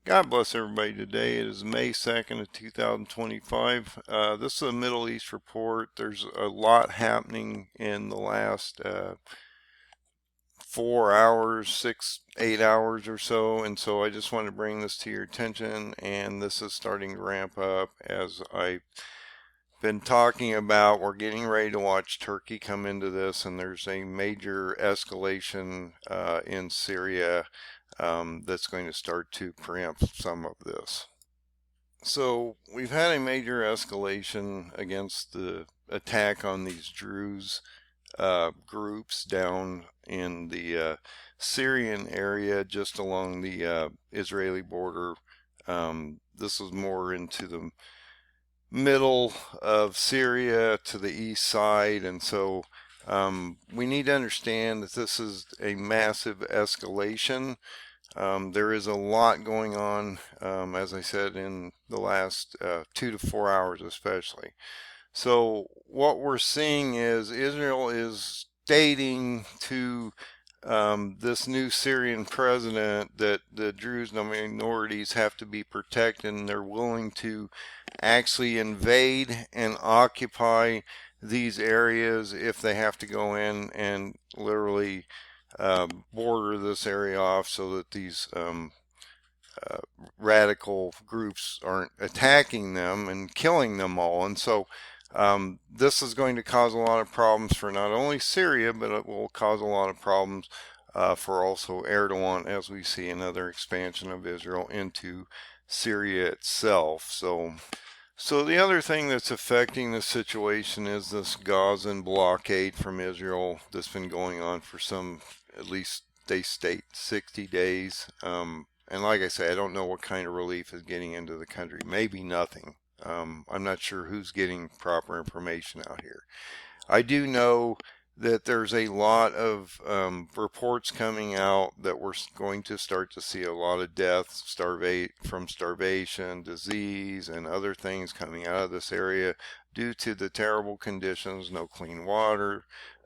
God bless everybody today. It is May 2nd of 2025. This is a Middle East report. There's a lot happening in the last 4 hours, 8 hours or so. And so I just wanted to bring this to your attention. And this is starting to ramp up as I've been talking about. We're getting ready to watch Turkey come into this, and there's a major escalation in Syria that's going to start to preempt some of this. So we've had a major escalation against the attack on these Druze groups down in the Syrian area just along the Israeli border. This is more into the middle of Syria to the east side, and so we need to understand that this is a massive escalation. There is a lot going on, as I said, in the last 2 to 4 hours especially. So what we're seeing is Israel is stating to this new Syrian president that the Druze minorities have to be protected, and they're willing to actually invade and occupy these areas if they have to go in and literally border this area off so that these radical groups aren't attacking them and killing them all. And so this is going to cause a lot of problems for not only Syria, but it will cause a lot of problems for also Erdogan, as we see another expansion of Israel into Syria itself. So the other thing that's affecting the situation is this Gazan blockade from Israel that's been going on for some, at least they state, 60 days. And like I say, I don't know what kind of relief is getting into the country. Maybe nothing. I'm not sure who's getting proper information out here. I do know that there's a lot of reports coming out that we're going to start to see a lot of deaths from starvation, disease, and other things coming out of this area due to the terrible conditions, no clean water,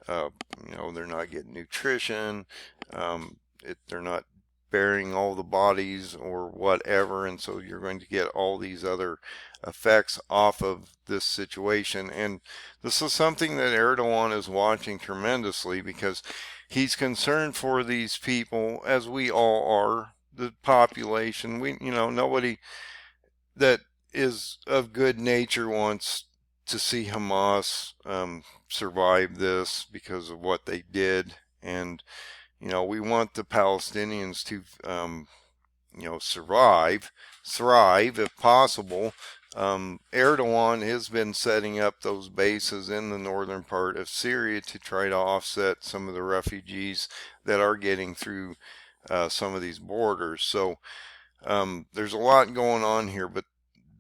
they're not getting nutrition, they're not burying all the bodies or whatever, and so you're going to get all these other effects off of this situation. And this is something that Erdogan is watching tremendously because he's concerned for these people, as we all are, the population. Nobody that is of good nature wants to see Hamas survive this because of what they did. And we want the Palestinians to, thrive if possible. Erdogan has been setting up those bases in the northern part of Syria to try to offset some of the refugees that are getting through some of these borders. So there's a lot going on here, but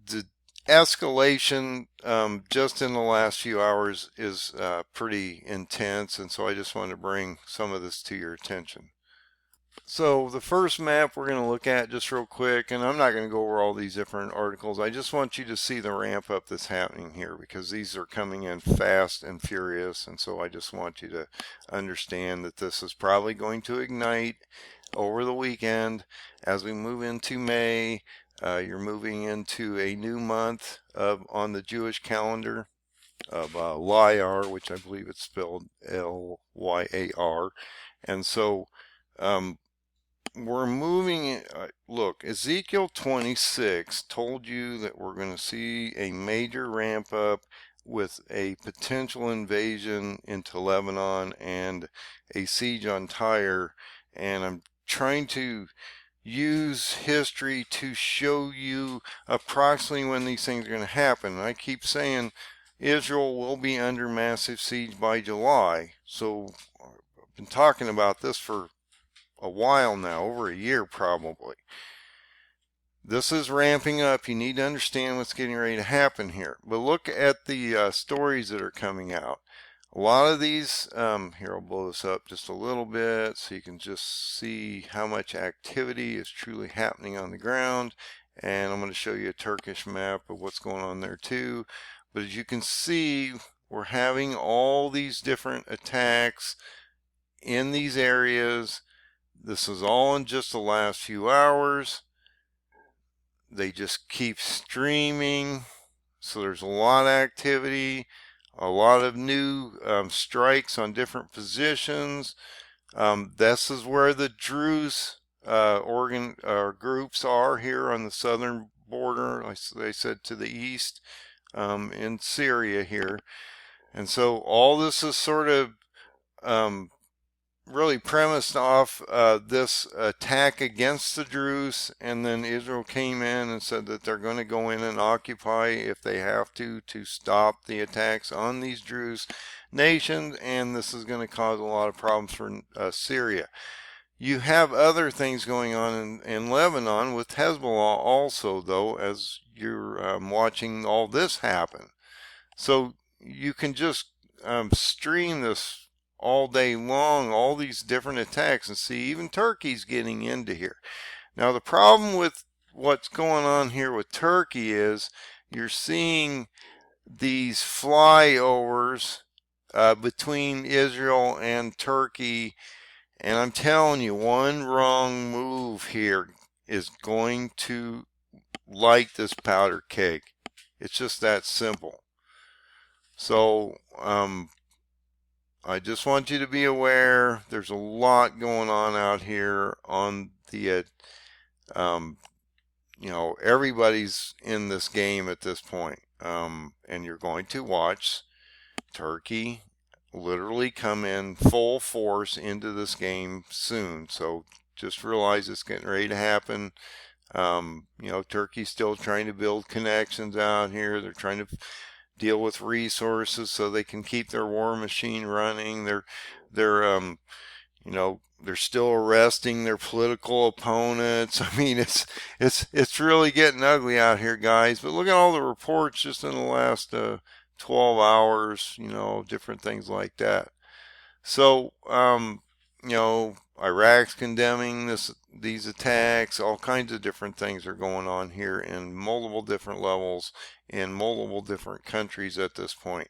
the escalation just in the last few hours is pretty intense, and so I just wanted to bring some of this to your attention. So the first map we're going to look at just real quick, and I'm not going to go over all these different articles. I just want you to see the ramp up that's happening here because these are coming in fast and furious, and so I just want you to understand that this is probably going to ignite over the weekend as we move into May. You're moving into a new month on the Jewish calendar of Lyar, which I believe it's spelled Lyar. And so we're moving. Look, Ezekiel 26 told you that we're going to see a major ramp up with a potential invasion into Lebanon and a siege on Tyre. And I'm trying to use history to show you approximately when these things are going to happen. I keep saying Israel will be under massive siege by July. So I've been talking about this for a while now, over a year probably. This is ramping up. You need to understand what's getting ready to happen here. But look at the stories that are coming out. A lot of these, here I'll blow this up just a little bit so you can just see how much activity is truly happening on the ground. And I'm going to show you a Turkish map of what's going on there too. But as you can see, we're having all these different attacks in these areas. This is all in just the last few hours. they just keep streaming. So there's a lot of activity, a lot of new strikes on different positions. This is where the Druze groups are here on the southern border, like they said, to the east, in Syria here. And so all this is sort of um, really premised off this attack against the Druze, and then Israel came in and said that they're going to go in and occupy if they have to stop the attacks on these Druze nations, and this is going to cause a lot of problems for Syria. You have other things going on in Lebanon with Hezbollah also, though, as you're watching all this happen. So you can just stream this all day long, all these different attacks, and see even Turkey's getting into here. Now the problem with what's going on here with Turkey is you're seeing these flyovers between Israel and Turkey, and I'm telling you, one wrong move here is going to light this powder keg. It's just that simple. So I just want you to be aware there's a lot going on out here on the everybody's in this game at this point, and you're going to watch Turkey literally come in full force into this game soon. So just realize it's getting ready to happen. Turkey's still trying to build connections out here. They're trying to deal with resources so they can keep their war machine running. They're still arresting their political opponents. I mean, it's really getting ugly out here, guys. But look at all the reports just in the last 12 hours, different things like that. So, Iraq's condemning these attacks. All kinds of different things are going on here in multiple different levels in multiple different countries at this point.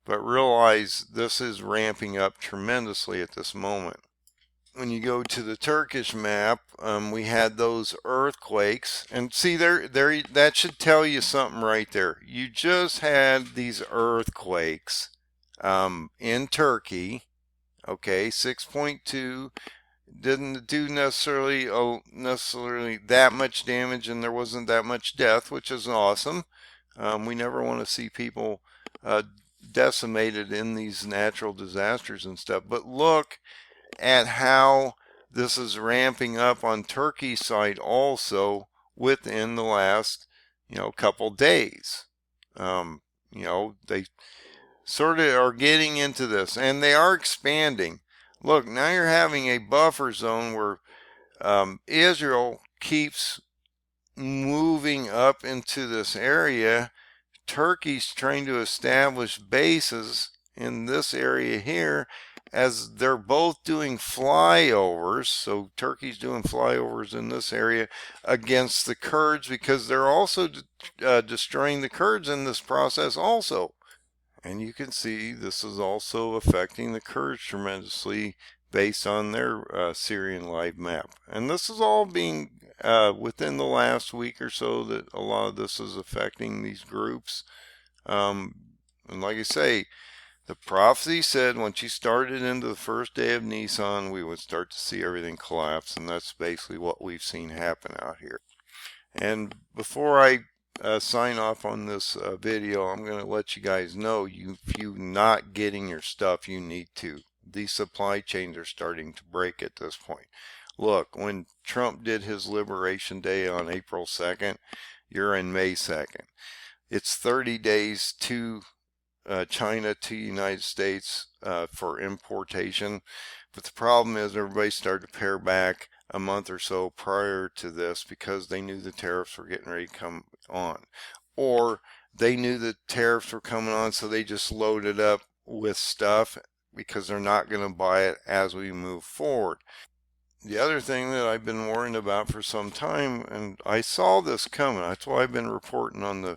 But realize this is ramping up tremendously at this moment. When you go to the Turkish map, we had those earthquakes, and see there that should tell you something right there. You just had these earthquakes in Turkey. Okay, 6.2 didn't do necessarily that much damage, and there wasn't that much death, which is awesome. We never want to see people decimated in these natural disasters and stuff. But look at how this is ramping up on Turkey's side also within the last couple days. They sort of are getting into this, and they are expanding. Look, now you're having a buffer zone where Israel keeps moving up into this area. Turkey's trying to establish bases in this area here, as they're both doing flyovers. So Turkey's doing flyovers in this area against the Kurds, because they're also destroying the Kurds in this process also. And you can see this is also affecting the Kurds tremendously based on their Syrian live map. And this is all being within the last week or so that a lot of this is affecting these groups. And like I say, the prophecy said once you started into the first day of Nisan, we would start to see everything collapse. And that's basically what we've seen happen out here. And before I sign off on this video, I'm going to let you guys know, if you're not getting your stuff, you need to. These supply chains are starting to break at this point. Look, when Trump did his Liberation Day on April 2nd, you're in May 2nd. It's 30 days to China to United States for importation. But the problem is everybody started to pare back a month or so prior to this because they knew the tariffs were getting ready to come on. Or they knew the tariffs were coming on, so they just loaded up with stuff because they're not going to buy it as we move forward. The other thing that I've been worrying about for some time, and I saw this coming, that's why I've been reporting on the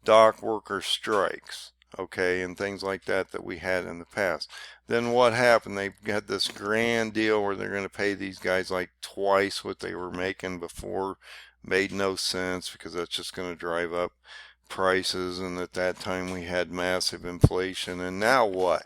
dock worker strikes, okay, and things like that we had in the past. Then what happened? They got this grand deal where they're going to pay these guys like twice what they were making before made no sense because that's just going to drive up prices, and at that time we had massive inflation. And now what?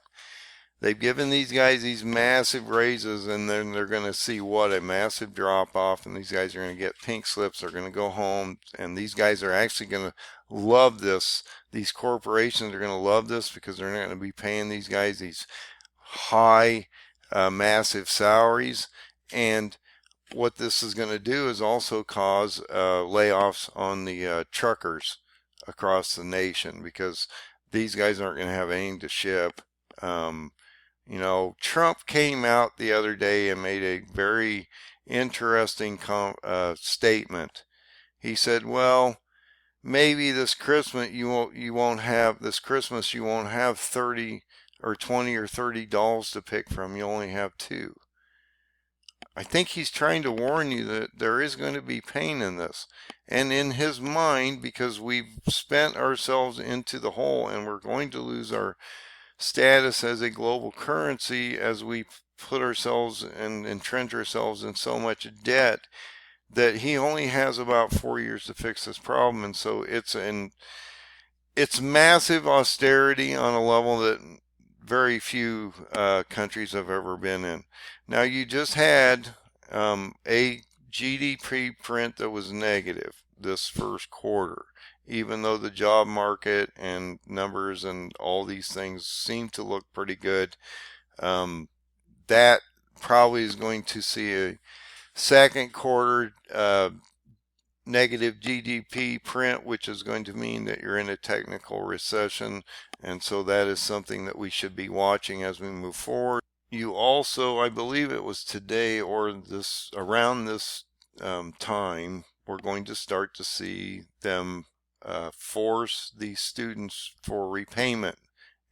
They've given these guys these massive raises, and then they're going to see what a massive drop off, and these guys are going to get pink slips. They're going to go home, and these guys are actually going to love this. These corporations are going to love this because they're not going to be paying these guys these high, massive salaries. And what this is going to do is also cause layoffs on the truckers across the nation, because these guys aren't going to have anything to ship. You know, Trump came out the other day and made a very interesting statement. He said, "Well, maybe this Christmas you won't have 30 or 20 or 30 dolls to pick from. You only have two." I think he's trying to warn you that there is going to be pain in this. And in his mind, because we've spent ourselves into the hole and we're going to lose our status as a global currency as we put ourselves and entrench ourselves in so much debt, that he only has about 4 years to fix this problem. And so it's massive austerity on a level that very few countries have ever been in. Now, you just had a GDP print that was negative this first quarter, even though the job market and numbers and all these things seem to look pretty good. That probably is going to see a second quarter negative GDP print, which is going to mean that you're in a technical recession. And so that is something that we should be watching as we move forward. You also, I believe it was today or around this time, we're going to start to see them force these students for repayment,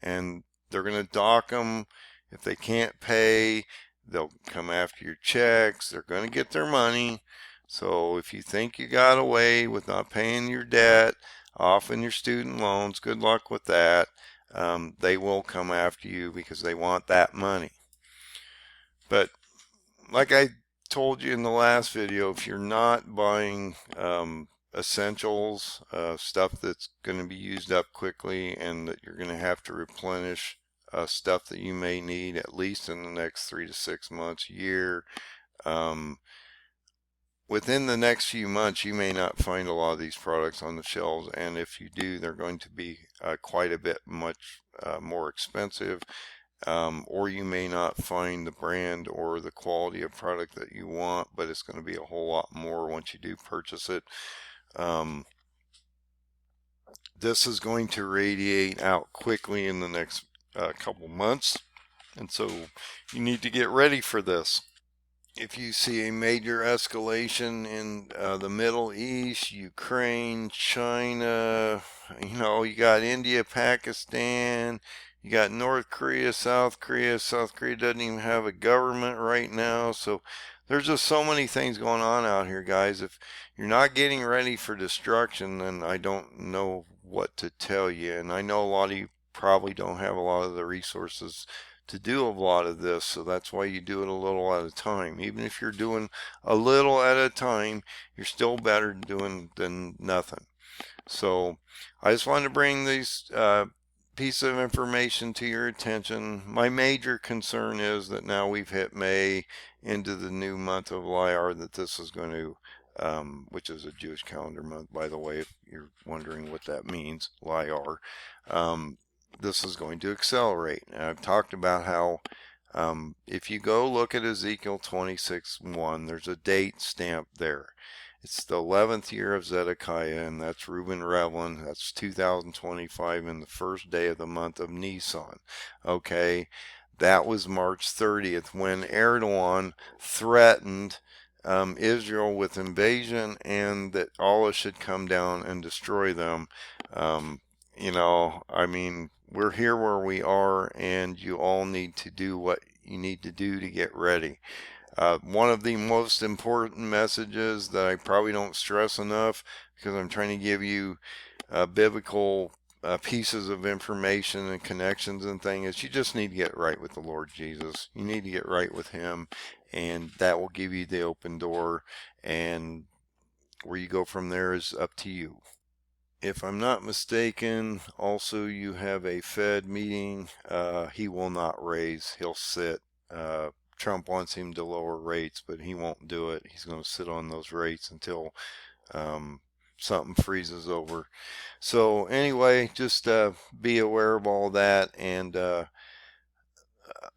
and they're going to dock them. If they can't pay, they'll come after your checks. They're going to get their money. So if you think you got away with not paying your debt off in your student loans, good luck with that. They will come after you because they want that money. But like I told you in the last video, if you're not buying essentials, stuff that's going to be used up quickly and that you're going to have to replenish, stuff that you may need at least in the next 3 to 6 months, year, within the next few months, you may not find a lot of these products on the shelves, and if you do, they're going to be quite a bit much more expensive, or you may not find the brand or the quality of product that you want, but it's going to be a whole lot more once you do purchase it. This is going to radiate out quickly in the next couple months, and so you need to get ready for this. If you see a major escalation in the Middle East, Ukraine, China, you got India, Pakistan, you got North Korea, South Korea. South Korea doesn't even have a government right now. So there's just so many things going on out here, guys. If you're not getting ready for destruction, then I don't know what to tell you. And I know a lot of you probably don't have a lot of the resources to do a lot of this, so that's why you do it a little at a time. Even if you're doing a little at a time, you're still better doing than nothing. So I just wanted to bring these piece of information to your attention. My major concern is that now we've hit May into the new month of Liar, that this is going to which is a Jewish calendar month, by the way, if you're wondering what that means, Liar. This is going to accelerate. And I've talked about how if you go look at Ezekiel 26:1, there's a date stamped there. It's the 11th year of Zedekiah, and that's Reuben Revlin. That's 2025, and the first day of the month of Nisan. Okay, that was March 30th when Erdogan threatened Israel with invasion and that Allah should come down and destroy them. I mean, we're here where we are, and you all need to do what you need to do to get ready. One of the most important messages that I probably don't stress enough, because I'm trying to give you biblical pieces of information and connections and things, is you just need to get right with the Lord Jesus. You need to get right with Him, and that will give you the open door. And Where you go from there is up to you. If I'm not mistaken, also you have a Fed meeting. He will not raise, he'll sit. Trump wants him to lower rates, but he won't do it. He's going to sit on those rates until something freezes over. So anyway, just be aware of all that, and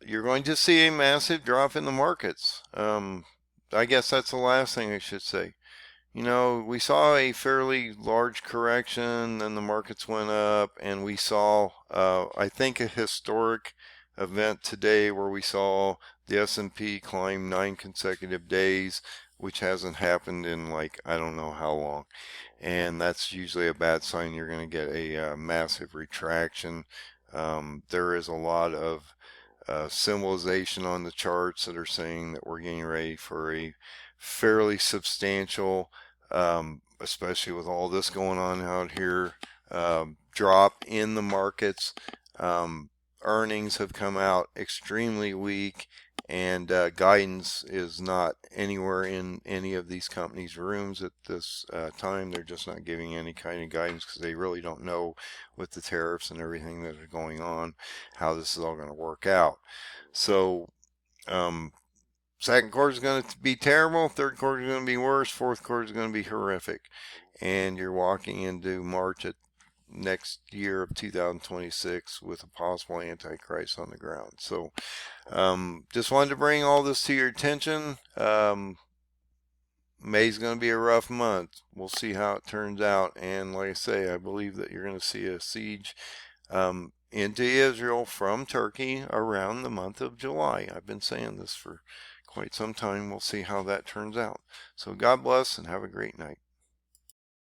you're going to see a massive drop in the markets. I guess that's the last thing I should say. You know, we saw a fairly large correction, then the markets went up, and we saw, I think, a historic event today where we saw the S&P climb 9 consecutive days, which hasn't happened in, like, I don't know how long. And that's usually a bad sign. You're going to get a massive retraction. There is a lot of symbolization on the charts that are saying that we're getting ready for a fairly substantial, especially with all this going on out here, drop in the markets. Earnings have come out extremely weak, and guidance is not anywhere in any of these companies' rooms at this time. They're just not giving any kind of guidance because they really don't know, with the tariffs and everything that are going on, how this is all going to work out. So second quarter is going to be terrible, third quarter is going to be worse, fourth quarter is going to be horrific, and you're walking into March at next year of 2026 with a possible antichrist on the ground. So just wanted to bring all this to your attention. May's going to be a rough month. We'll see how it turns out, and like I say, I believe that you're going to see a siege into Israel from Turkey around the month of July. I've been saying this for quite some time. We'll see how that turns out. So God bless and have a great night.